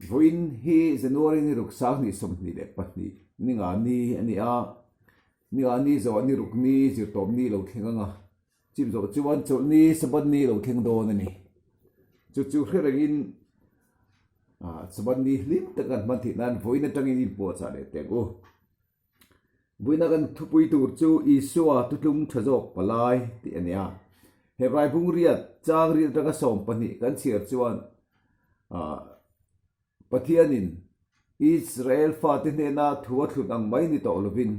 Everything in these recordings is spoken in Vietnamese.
voin hi January ni ruk sang ni som ni le pahni ni nga ni ani a ni nga ni zo ni ruk ni ju tom ni lo thenga nga chim zo chuan chol ni sabat ni lo theng do na ni chu kherangin sabat ni lim takan man thi nan voin atangin in po cha le te go buina kan thupui tur chu isua tutlung thajok palai ti ania hebrai bung riat chang ri taka som pani kan chiar chuan pathianin Israel fatin na thuwa thut ang mai ni to lovin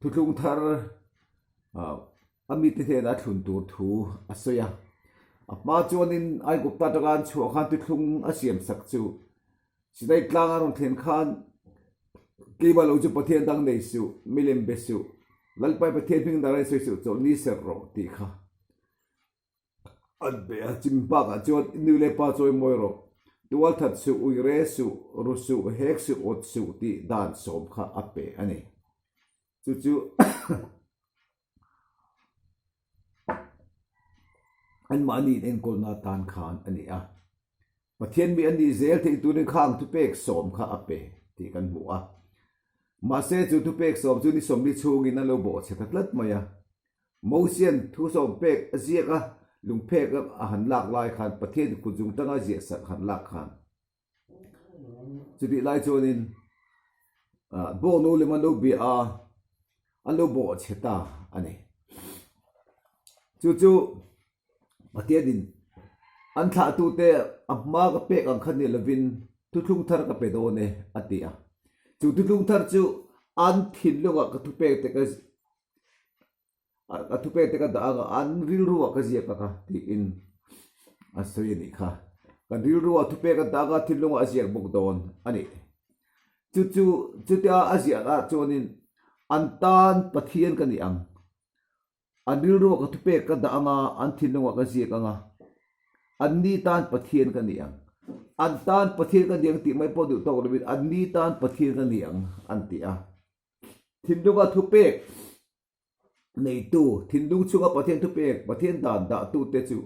tutlung thar amit te na thun tur thu asoya apma chuanin ai gupta takan chu khan tutlung asiam sak chu sidai tlang aron thlen khan keba lo chu pathian dang nei su milim besu lalpai pathian ping darai soi su chol ni ser ro ti kha an be a chimpa ka chot nu le pa choi moi ro tual that su uire su ru su hek su ot su ti dan som kha ape ani chu an mani en kol na tan khan ani a pathian mi ani zel thei tu ni khang tu pek som kha ape ti kan bu a ma se chu tu pek som chu ni som ni chungin na lo bo che tatlat maya motion thu som pek aziaka lung pek a han lak lai khan pathian ku jung tanga je sak han lak khan chu di lai chonin bo no le man lo bi a an lo bo che ta ani chu pathian din an tha tu te amma ka pek ang khan ni lovin tu thung thar ka pe do ne atia chu tu thung thar chu an thin lo ka tu pek te ka da ga an ril ruwa ka zia ka ti in asoi ni kha kan ril ruwa tu pek ka da ga thin lo a zia bok don ani chu ta azia ga chonin an tan pathian ka ni ang an ril ruwa ka tu pek ka da anga an thin lo ka zia ka nga an ni tan pathian ka ni ang an tan pathian ka diang ti mai po du to robit an ni tan pathian ka ni ang an ti a thin lo ka tu pek nei tu thin lung chunga pathian tu pek pathian dan da tu te chu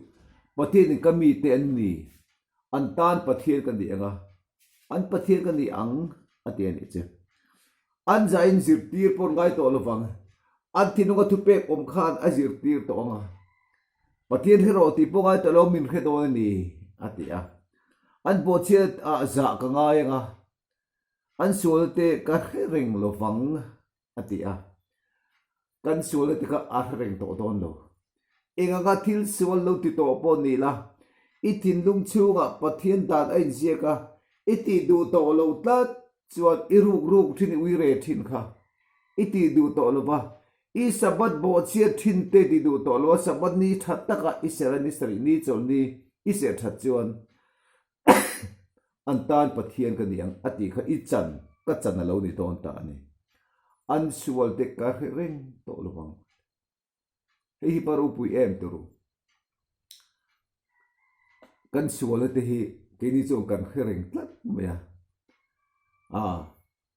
pathian ni kami te an ni an tan pathian ka ni anga an pathian ka ni ang atian ni che an zain zir tir por ngai to lovang an thin lung ka tu pek om khan a zir tir to anga pathian hero ti po ngai to lo min khe do ni atia an bo che a za ka ngai anga an sul te ka reng lovang atia kan sual te ka arreng to don lo enga ga thil sual lo ti to po ni la I thin lung chunga pathian dan ain zia ka iti du to lo tlat chuan I ruk thin ui re thin kha iti du to lo ba I sabat bo chia thin te ti du to lo sabat ni that taka I serani sari ni chol ni I se that chuan an tan pathian ka niang ati kha I chan ka chan lo ni ton ta ni an sual te ka reng to lo bang hi paru pui em turu kan sual te hi ke ni chong kan reng tlat maya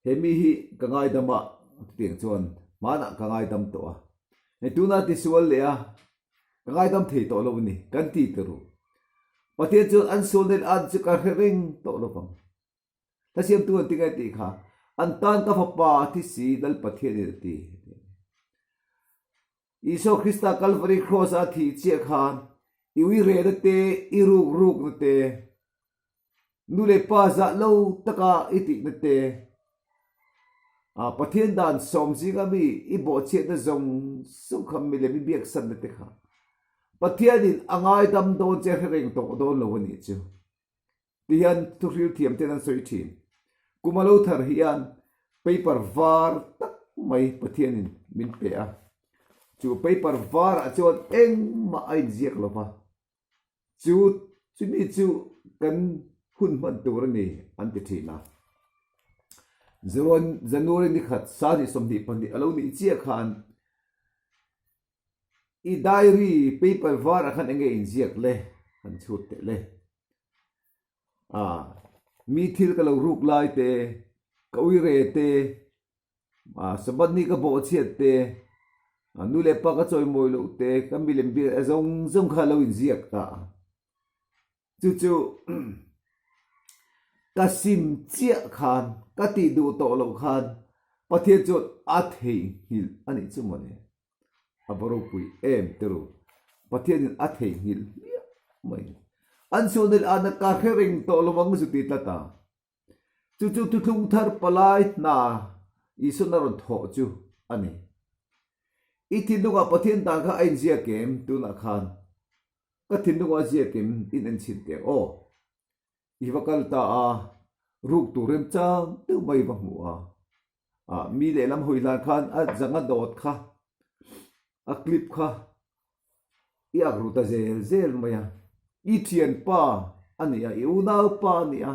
he mi hi ka ngai dama tiang chuan mana ka ngai dam to a he tu na ti sual le a ka ngai dam thei to lo ni kan ti turu pathian chu an sual den an chu ka reng to lo bang ta siam tu an ti ngai ti kha an tan ka phapa thi si dal pathian ni ti Iso Christa Calvary cross a thi che khan iwi re te iruk te nule pa za lo taka iti te pathian dan som si ga mi I bo che da zong sum kham mi le mi biak san te kha pathian in angai dam don che reng to don lo ni chu tian tu ril thiam te nan soi thin kumalo thar hian paper var tak mai pathian in min pe a chu paper var a chon eng ma ai ziak lo pa chu mi chu kan hun man tur ni an ti thina January ni khat sa ni som di pan di alo ni chia khan I diary paper var a khan enge in ziak le kan chut te le mi thil ka lo ruk lai te ka ui re te sabat ni ka bo chiat te nu le pa ka choi moi lo te ka mi lem bi zong kha lo in ziak ta chu ka sim chia khan ka ti du to lo khan pathian chot a thei hil ani chumani abaro pui teru pathian a thei hil mai an sunil ana ka khering to lo wang su ti tata chu chu tu thung thar palai na isuna ron tho chu ani ithinuga pathian ta kha ain zia kem tu na khan ka thinuga zia kem in an chin te o iwakal ta a ruk tu rem chang tu mai ba mu a mi le lam hoi lan khan a zanga dot kha a clip kha ia ruta zel zel maya i thian pa ani a u na pa ni a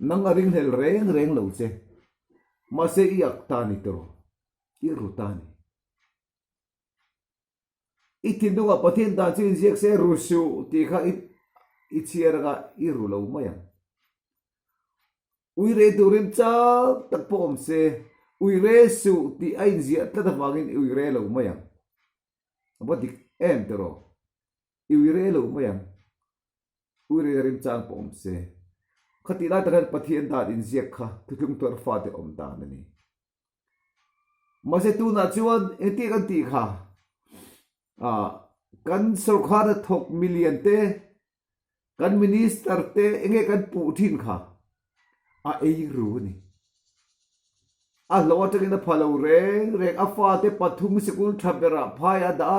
nang a ring hel reng reng lo che ma se i ak ta ni to i ruta ni i tinduga pathian ta chin ziak se rusu ti kha i chiaraga i ru lo maya ui re tu rim cha tak pom se ui re su ti ain zia ta da wangin ui re lo maya aba dik tero ui re lo maya ui re rim chang pom se khati la ta pathian ta in ziak kha thuthum tor fa te om ta ni ma se tu na chuan eti kan ti kha kan sarkar thok million te kan minister te enge kan pu thin kha a ei ru ni a lo ta na phalo reng reng a fa te pathum sikul thabera phaya da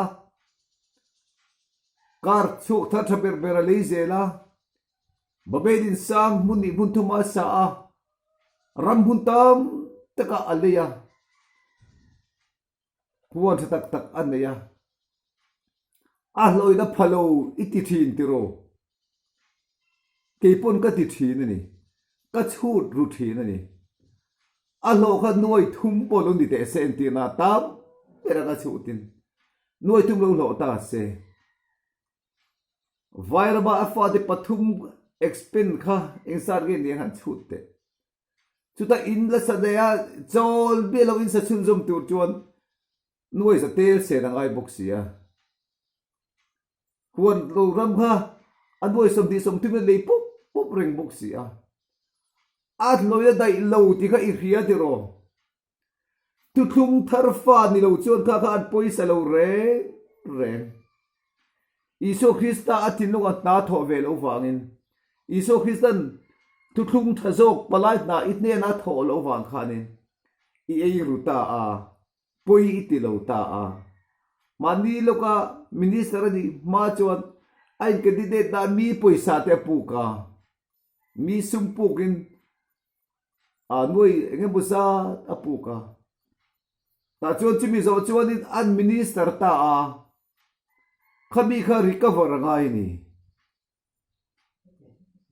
kar chuk tha thaber bera le zela babedin sang muni bunthuma sa a ram buntam taka aleya puan tak tak anaya a loi na phalo iti thin tiro ke pon ka ti thin ni ka chut ru thin ni a lo kha noi thum polon di te senti na tam era ka chutin noi tum lo ta se vairaba afa de pathum expen kha insar ge ni han chute chuta in la sadaya chol belo in sa chun zum tu chuan noi sa tel se na ngai boxia huan lo ram kha anoi som di som tim le pop pop ring boxia at loya dai lo ti kha i ria ti ro tu thum thar fa ni lo chuan kha kha at poisa lo re iso Krista atin lo at na tho ve lo wangin iso Kristan tu thum thazok palai na itne na tho lo wang khanin i ei ruta a poi iti lo ta a mani loka minister ni ma chuan ai candidate da mi poisa te pu ka mi sum pukin noi nge busa apuka ta chuan chimi zo chuan in an minister ta a khami kha recover ngai ni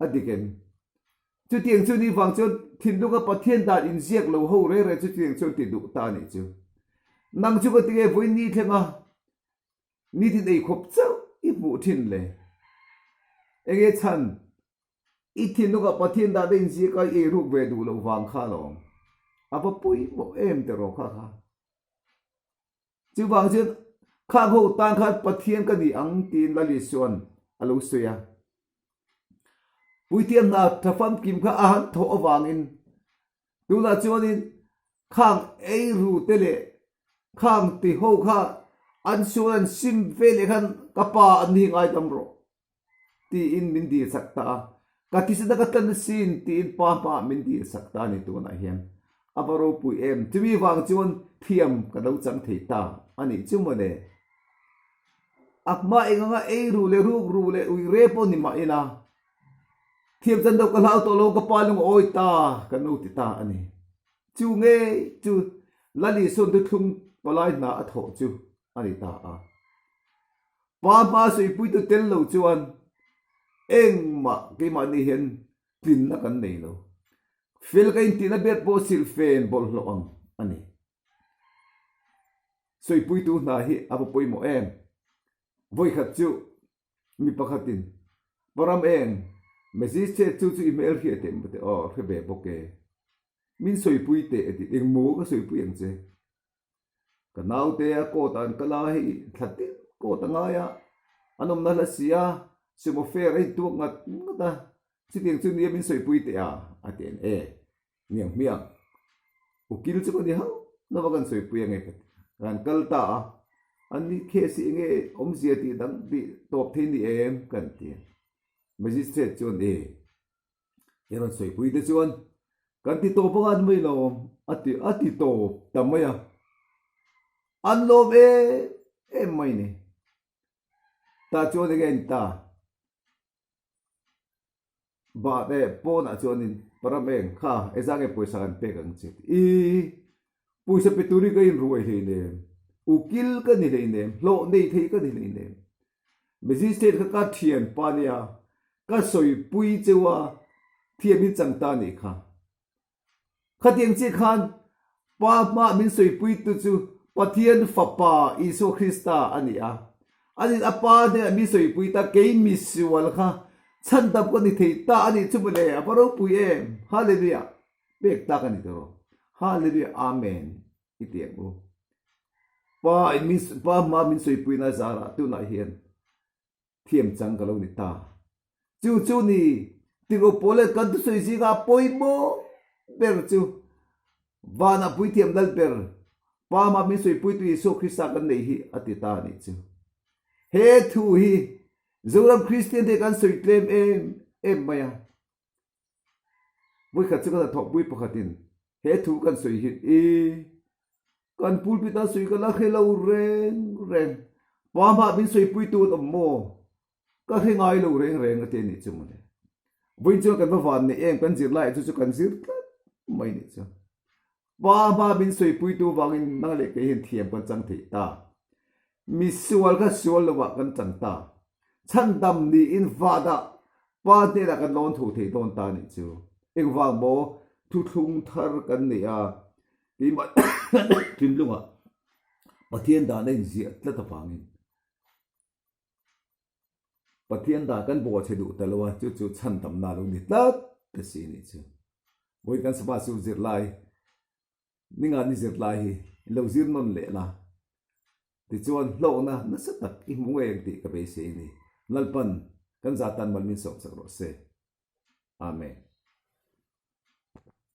adiken chu tiang chu ni wang chuan thinduka pathian da in ziak lo ho re chu tiang chu ti du ta ni chu nang chu ka tinge voi ni thenga ni ti dei khop chau i bu thin le ege chan i thinduka pathian da in ziak ka e ru ve du lo wang kha lo apa pui mo te ro kha chu wang chuan kha ho tang kha pathian ka ni ang tin la li suan alo suya pui tiam na thafam kim kha a han tho awangin tu la chuan in khang ei ru tele khang ti ho kha an suan sim ve le khan kapa ani ngai tamro ti in min di sakta ka ti sa ka tan sin ti in pa min di sakta ni tu na hian abaro pui tumi wang chuan thiam ka do chang thei ta ani chumone akma enganga ei ru le ui re po ni ma ina thiam chan do ka lau to lo ka palung oi ta ka nu ti ta ani chu nge chu lali son du thum palai na a tho chu ani ta a pa sui pui tu tel lo chuan eng ma ke ma ni hen tin na kan nei lo fil ka in tin a bet po sil fen bol lo ang ani sui pui tu na hi apo pui mo voi khat chu mi pakhatin param message che chu email hi tem te o khebe boke min soi pui te eti eng mo ka soi pui ang che ka nau te a ko tan kala hi thati ko ta nga ya anom na la sia simo fe rai tu ngat ta chỉ tiếng chun niệm min soi pui te à tiền miệng miệng ukil chu con đi hao nó vẫn soi pui ngay kan kalta anh đi khe si nghe om zia ti dang đi top thiên đi em kan tiền magistrate chun đi yaron soi pui te chuan kan ti to pangan mai lo ati to tamaya an lo em mai ne ta chuan again ta ba de po na chuan in parameng kha ezange poisa kan pe kan chet puisa peturi ka in ruai le ne ukil ka ni le ne lo nei thei ka ni le ne magistrate ka thian pania ka soi pui chewa thiam in changta ni kha khatiang chi khan pa ma min soi pui tu chu pathian fapa isu krista ania ani apa ne mi soi pui ta ke mi sual kha chan dap ko ni thei ta ani chu bole aparo pui em hallelujah bek ta ka ni do hallelujah amen itiang bo pa ma min soi pui na zara tu na hian thiam chang ka lo ni ta chu ni tigo pole kan tu soi ji ga poimo ber chu vana pui thiam dal per pa ma min soi pui tu isu krista kan nei hi atita ni chu he thu hi zoram christian de kan soi claim em maya voi khat chu ka thok bui pakhatin he thu kan soi hi kan pulpit na soi ka la khelo reng pa ma min soi pui tu to mo ka khengai lo reng ate ni chu mo ne voi chu kan van ne em kan zir lai chu kan zir mai ni chu pa ma min soi pui tu wangin nang le ke hin thiam kan chang thei ta mi sual ka sual lo wa kan chang ta chan dam ni in vada pa te la kan lon thu thei don ta ni chu ek wang bo thu thung thar kan ni a ti ma tin lunga pathian da nei zia tla ta pangin pathian da kan bo che du talwa chu chan dam na lo ni tat te si ni chu voi kan sapa su zir lai ninga ni zir lai hi lo zir non le la ti chuan lo na sa tak i mu nge ti ka be se ni lalpan kan zatan mal min sok sak ro se amen